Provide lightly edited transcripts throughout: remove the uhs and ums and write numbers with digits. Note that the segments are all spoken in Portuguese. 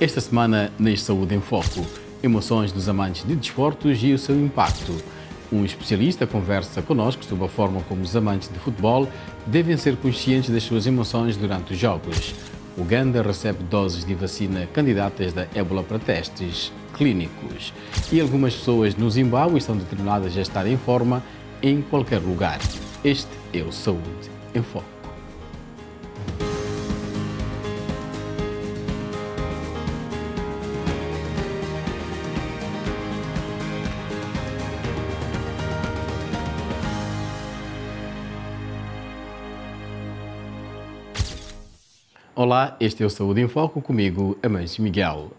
Esta semana, neste Saúde em Foco, emoções dos amantes de desportos e o seu impacto. Um especialista conversa conosco sobre a forma como os amantes de futebol devem ser conscientes das suas emoções durante os jogos. Uganda recebe doses de vacina candidatas da ébola para testes clínicos. E algumas pessoas no Zimbábue estão determinadas a estar em forma em qualquer lugar. Este é o Saúde em Foco. Olá, este é o Saúde em Foco, comigo, Amâncio Miguel.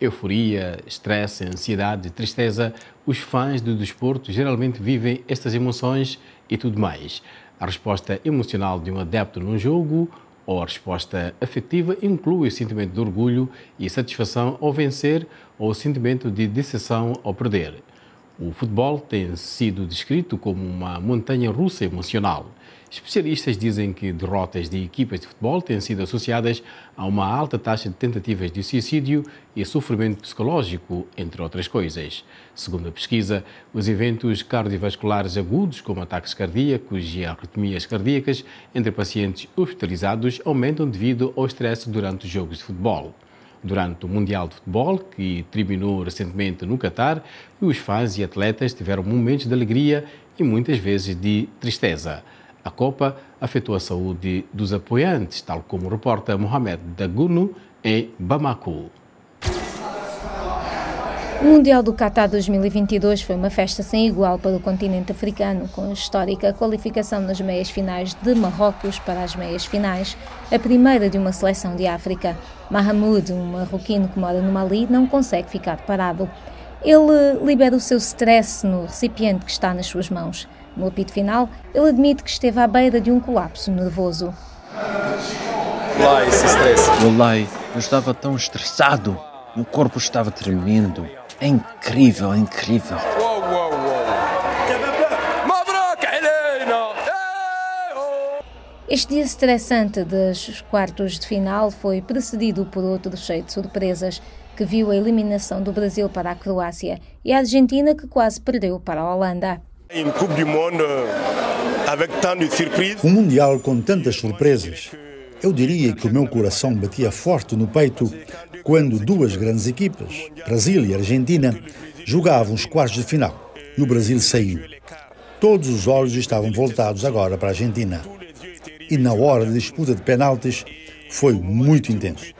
Euforia, estresse, ansiedade, tristeza, os fãs do desporto geralmente vivem estas emoções e tudo mais. A resposta emocional de um adepto num jogo ou a resposta afetiva inclui o sentimento de orgulho e satisfação ao vencer ou o sentimento de decepção ao perder. O futebol tem sido descrito como uma montanha-russa emocional. Especialistas dizem que derrotas de equipas de futebol têm sido associadas a uma alta taxa de tentativas de suicídio e sofrimento psicológico, entre outras coisas. Segundo a pesquisa, os eventos cardiovasculares agudos, como ataques cardíacos e arritmias cardíacas entre pacientes hospitalizados, aumentam devido ao estresse durante os jogos de futebol. Durante o Mundial de Futebol, que terminou recentemente no Catar, os fãs e atletas tiveram momentos de alegria e muitas vezes de tristeza. A Copa afetou a saúde dos apoiantes, tal como reporta Mohamed Dagouno em Bamako. O Mundial do Qatar 2022 foi uma festa sem igual para o continente africano, com a histórica qualificação nas meias finais de Marrocos para as meias finais, a primeira de uma seleção de África. Mahamoud, um marroquino que mora no Mali, não consegue ficar parado. Ele libera o seu stress no recipiente que está nas suas mãos. No apito final, ele admite que esteve à beira de um colapso nervoso. Wallahi, esse stress. Wallahi, eu estava tão estressado. Meu corpo estava tremendo. É incrível, é incrível. Este dia estressante dos quartos de final foi precedido por outro cheio de surpresas, que viu a eliminação do Brasil para a Croácia e a Argentina, que quase perdeu para a Holanda. Um Mundial com tantas surpresas. Eu diria que o meu coração batia forte no peito quando duas grandes equipas, Brasil e Argentina, jogavam os quartos de final e o Brasil saiu. Todos os olhos estavam voltados agora para a Argentina. E na hora da disputa de penaltis foi muito intenso.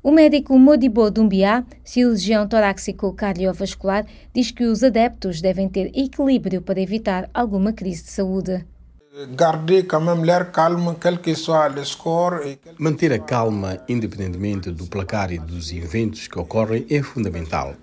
O médico Modibo Doumbia, cirurgião torácico cardiovascular, diz que os adeptos devem ter equilíbrio para evitar alguma crise de saúde. Manter a calma, independentemente do placar e dos eventos que ocorrem, é fundamental.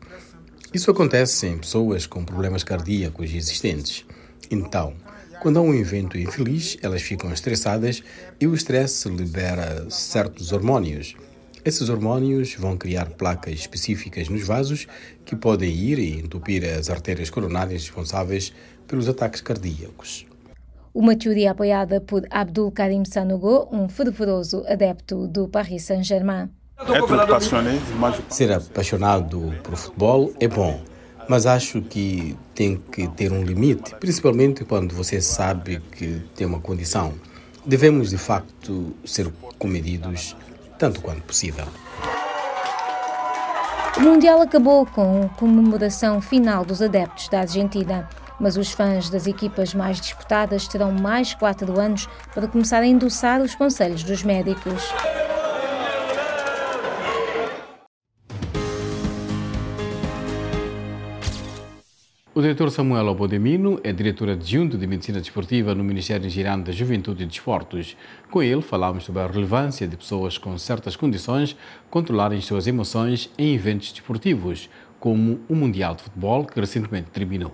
Isso acontece em pessoas com problemas cardíacos existentes. Então, quando há um evento infeliz, elas ficam estressadas e o estresse libera certos hormônios. Esses hormônios vão criar placas específicas nos vasos que podem ir e entupir as artérias coronárias responsáveis pelos ataques cardíacos. Uma teoria apoiada por Abdul Karim Sanogo, um fervoroso adepto do Paris Saint-Germain. Ser apaixonado por futebol é bom, mas acho que tem que ter um limite, principalmente quando você sabe que tem uma condição. Devemos, de facto, ser comedidos tanto quanto possível. O Mundial acabou com a comemoração final dos adeptos da Argentina, mas os fãs das equipas mais disputadas terão mais 4 anos para começar a endossar os conselhos dos médicos. O diretor Samuel Obodemino é diretor adjunto de Medicina Desportiva no Ministério Nigeriano da Juventude e Desportos. Com ele, falamos sobre a relevância de pessoas com certas condições controlarem suas emoções em eventos desportivos, como o Mundial de Futebol, que recentemente terminou.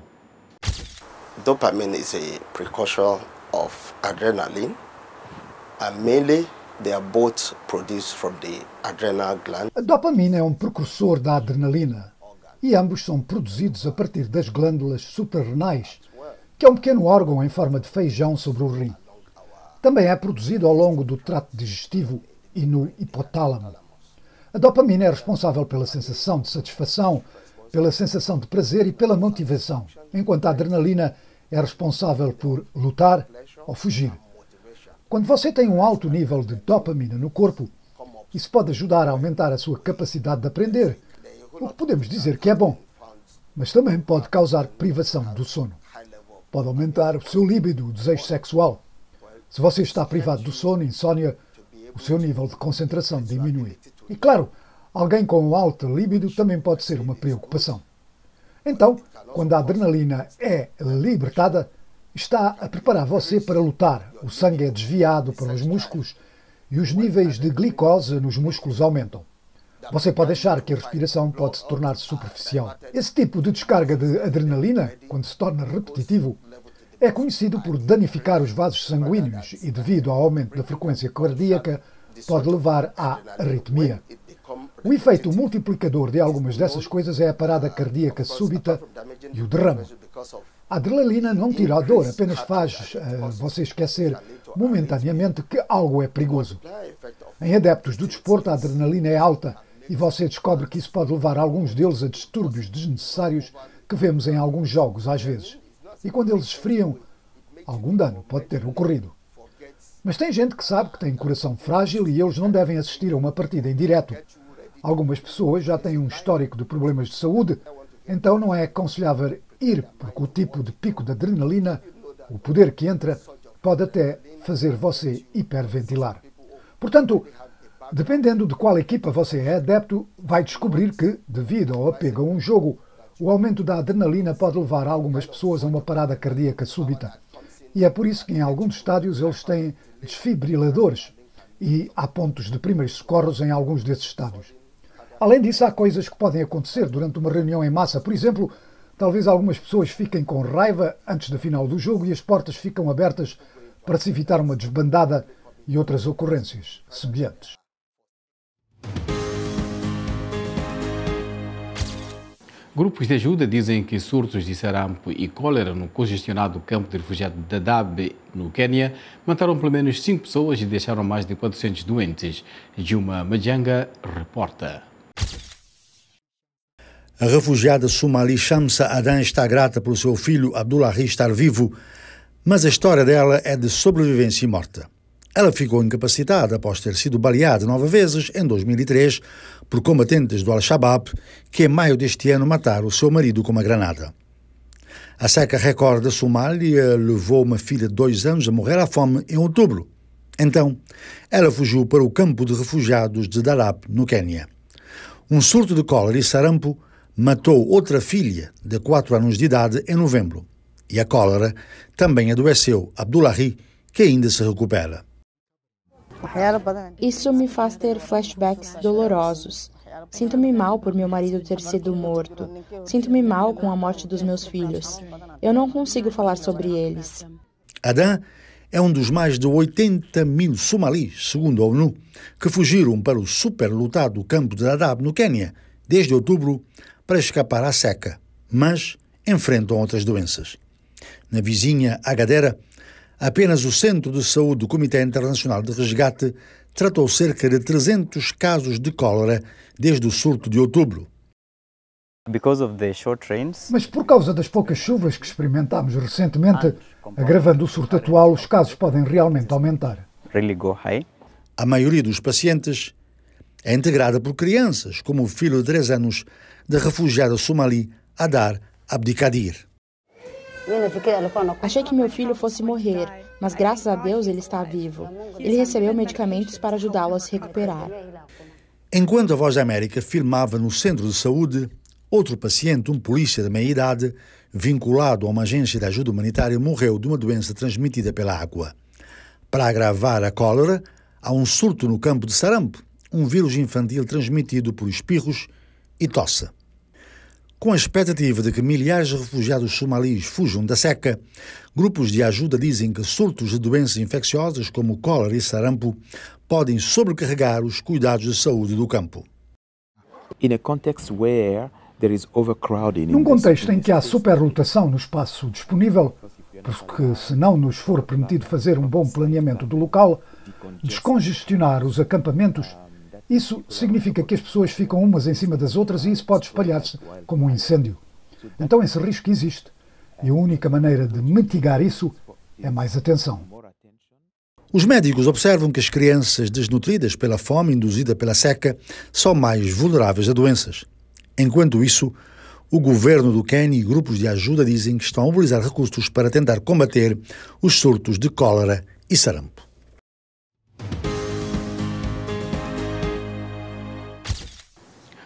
Dopamine is a precursor of adrenaline, and mainly they are both produced from the adrenal gland. A dopamina é um precursor da adrenalina e ambos são produzidos a partir das glândulas suprarrenais, que é um pequeno órgão em forma de feijão sobre o rim. Também é produzido ao longo do trato digestivo e no hipotálamo. A dopamina é responsável pela sensação de satisfação, pela sensação de prazer e pela motivação, enquanto a adrenalina é responsável por lutar ou fugir. Quando você tem um alto nível de dopamina no corpo, isso pode ajudar a aumentar a sua capacidade de aprender, o que podemos dizer que é bom, mas também pode causar privação do sono. Pode aumentar o seu líbido, o desejo sexual. Se você está privado do sono, insónia, o seu nível de concentração diminui. E claro, alguém com alta líbido também pode ser uma preocupação. Então, quando a adrenalina é libertada, está a preparar você para lutar. O sangue é desviado para os músculos e os níveis de glicose nos músculos aumentam. Você pode achar que a respiração pode se tornar superficial. Esse tipo de descarga de adrenalina, quando se torna repetitivo, é conhecido por danificar os vasos sanguíneos e, devido ao aumento da frequência cardíaca, pode levar à arritmia. O efeito multiplicador de algumas dessas coisas é a parada cardíaca súbita e o derrame. A adrenalina não tira a dor, apenas faz você esquecer momentaneamente que algo é perigoso. Em adeptos do desporto, a adrenalina é alta e você descobre que isso pode levar alguns deles a distúrbios desnecessários que vemos em alguns jogos às vezes. E quando eles esfriam, algum dano pode ter ocorrido. Mas tem gente que sabe que tem coração frágil e eles não devem assistir a uma partida em direto. Algumas pessoas já têm um histórico de problemas de saúde, então não é aconselhável ir, porque o tipo de pico de adrenalina, o poder que entra, pode até fazer você hiperventilar. Portanto, dependendo de qual equipa você é adepto, vai descobrir que, devido ao apego a um jogo, o aumento da adrenalina pode levar algumas pessoas a uma parada cardíaca súbita. E é por isso que em alguns estádios eles têm desfibriladores e há pontos de primeiros socorros em alguns desses estádios. Além disso, há coisas que podem acontecer durante uma reunião em massa. Por exemplo, talvez algumas pessoas fiquem com raiva antes da final do jogo e as portas ficam abertas para se evitar uma desbandada e outras ocorrências semelhantes. Grupos de ajuda dizem que surtos de sarampo e cólera no congestionado campo de refugiados de Dadaab, no Quênia, mataram pelo menos 5 pessoas e deixaram mais de 400 doentes. Juma Majanga reporta. A refugiada somali Shamsa Adan está grata pelo seu filho Abdullahi estar vivo, mas a história dela é de sobrevivência e morte. Ela ficou incapacitada após ter sido baleada 9 vezes em 2003 por combatentes do Al-Shabaab, que em maio deste ano mataram o seu marido com uma granada. A seca recorde da Somália levou uma filha de 2 anos a morrer à fome em outubro. Então, ela fugiu para o campo de refugiados de Dadaab, no Quênia. Um surto de cólera e sarampo matou outra filha de 4 anos de idade em novembro. E a cólera também adoeceu Abdullahi, que ainda se recupera. Isso me faz ter flashbacks dolorosos. Sinto-me mal por meu marido ter sido morto. Sinto-me mal com a morte dos meus filhos. Eu não consigo falar sobre eles. Adan é um dos mais de 80 mil somalis, segundo a ONU, que fugiram para o superlotado campo de Dadaab, no Quênia, desde outubro, para escapar à seca, mas enfrentam outras doenças. Na vizinha Agadera, apenas o Centro de Saúde do Comitê Internacional de Resgate tratou cerca de 300 casos de cólera desde o surto de outubro. Mas por causa das poucas chuvas que experimentámos recentemente, agravando o surto atual, os casos podem realmente aumentar. A maioria dos pacientes é integrada por crianças, como o filho de 3 anos da refugiada somali Adar Abdikadir. Achei que meu filho fosse morrer, mas graças a Deus ele está vivo. Ele recebeu medicamentos para ajudá-lo a se recuperar. Enquanto a Voz da América filmava no centro de saúde, outro paciente, um polícia de meia-idade, vinculado a uma agência de ajuda humanitária, morreu de uma doença transmitida pela água. Para agravar a cólera, há um surto no campo de sarampo, um vírus infantil transmitido por espirros e tosse. Com a expectativa de que milhares de refugiados somalis fujam da seca, grupos de ajuda dizem que surtos de doenças infecciosas como cólera e sarampo podem sobrecarregar os cuidados de saúde do campo. Num contexto em que há superlotação no espaço disponível, porque se não nos for permitido fazer um bom planeamento do local, descongestionar os acampamentos, Isso significa que as pessoas ficam umas em cima das outras e isso pode espalhar-se como um incêndio. Então esse risco existe. E a única maneira de mitigar isso é mais atenção. Os médicos observam que as crianças desnutridas pela fome induzida pela seca são mais vulneráveis a doenças. Enquanto isso, o governo do Quênia e grupos de ajuda dizem que estão a mobilizar recursos para tentar combater os surtos de cólera e sarampo.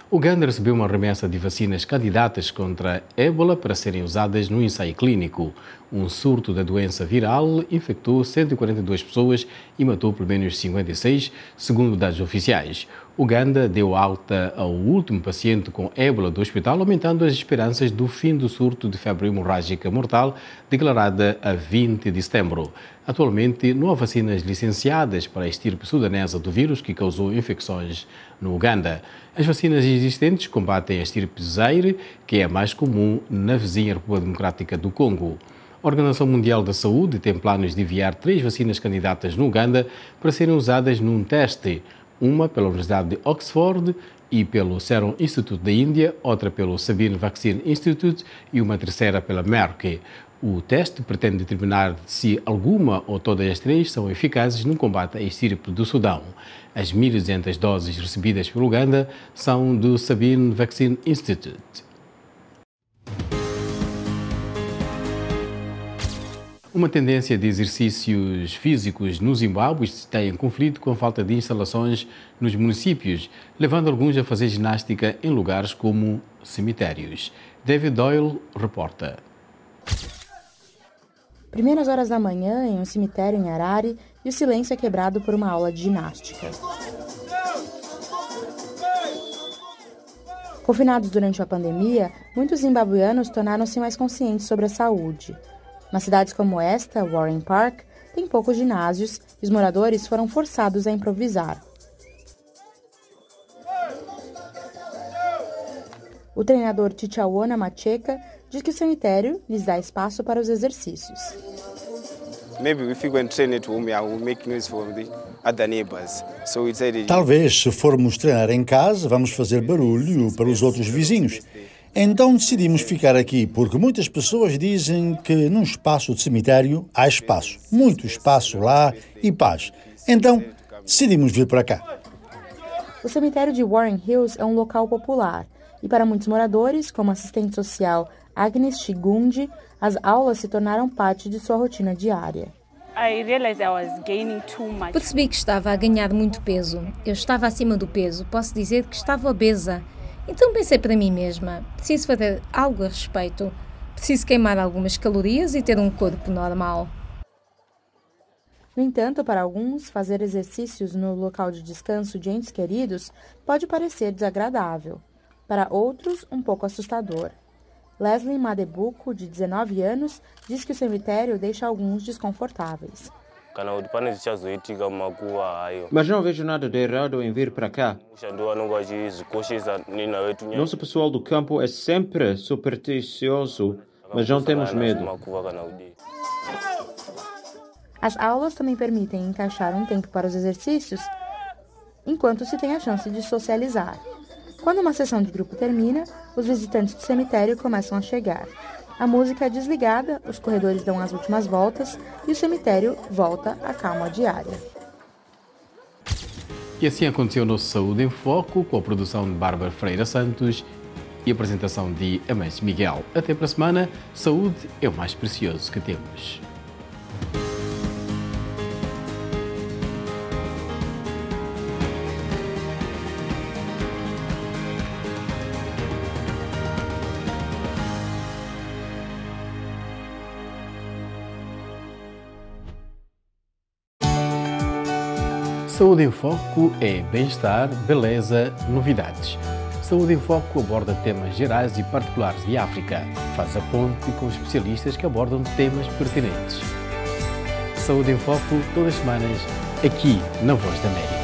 Uganda recebeu uma remessa de vacinas candidatas contra a ébola para serem usadas no ensaio clínico. Um surto da doença viral infectou 142 pessoas e matou pelo menos 56, segundo dados oficiais. Uganda deu alta ao último paciente com ébola do hospital, aumentando as esperanças do fim do surto de febre hemorrágica mortal declarada a 20 de setembro. Atualmente, não há vacinas licenciadas para a estirpe sudanesa do vírus que causou infecções no Uganda. As vacinas existentes combatem a estirpe Zaire, que é a mais comum na vizinha República Democrática do Congo. A Organização Mundial da Saúde tem planos de enviar 3 vacinas candidatas no Uganda para serem usadas num teste, uma pela Universidade de Oxford e pelo Serum Institute da Índia, outra pelo Sabin Vaccine Institute e uma terceira pela Merck. O teste pretende determinar se alguma ou todas as 3 são eficazes no combate à estirpe do Sudão. As 1.200 doses recebidas pelo Uganda são do Sabin Vaccine Institute. Uma tendência de exercícios físicos no Zimbábue está em conflito com a falta de instalações nos municípios, levando alguns a fazer ginástica em lugares como cemitérios. David Doyle reporta. Primeiras horas da manhã, em um cemitério em Harare, e o silêncio é quebrado por uma aula de ginástica. Confinados durante a pandemia, muitos zimbabueanos tornaram-se mais conscientes sobre a saúde. Nas cidades como esta, Warren Park, tem poucos ginásios e os moradores foram forçados a improvisar. O treinador Tichawana Macheka diz que o cemitério lhes dá espaço para os exercícios. Talvez, se formos treinar em casa, vamos fazer barulho para os outros vizinhos. Então decidimos ficar aqui, porque muitas pessoas dizem que num espaço de cemitério há espaço, muito espaço lá e paz. Então decidimos vir para cá. O cemitério de Warren Hills é um local popular e para muitos moradores, como a assistente social Agnes Chigundi, as aulas se tornaram parte de sua rotina diária. Percebi que estava a ganhar muito peso. Eu estava acima do peso, posso dizer que estava obesa. Então pensei para mim mesma, preciso fazer algo a respeito, preciso queimar algumas calorias e ter um corpo normal. No entanto, para alguns, fazer exercícios no local de descanso de entes queridos pode parecer desagradável. Para outros, um pouco assustador. Leslie Madebuco, de 19 anos, diz que o cemitério deixa alguns desconfortáveis. Mas não vejo nada de errado em vir para cá. Nosso pessoal do campo é sempre supersticioso, mas não temos medo. As aulas também permitem encaixar um tempo para os exercícios, enquanto se tem a chance de socializar. Quando uma sessão de grupo termina, os visitantes do cemitério começam a chegar. A música é desligada, os corredores dão as últimas voltas e o cemitério volta à calma diária. E assim aconteceu o nosso Saúde em Foco, com a produção de Bárbara Freira Santos e a apresentação de Amâncio Miguel. Até para a semana, saúde é o mais precioso que temos. Saúde em Foco é bem-estar, beleza, novidades. Saúde em Foco aborda temas gerais e particulares de África. Faz a ponte com especialistas que abordam temas pertinentes. Saúde em Foco, todas as semanas, aqui na Voz da América.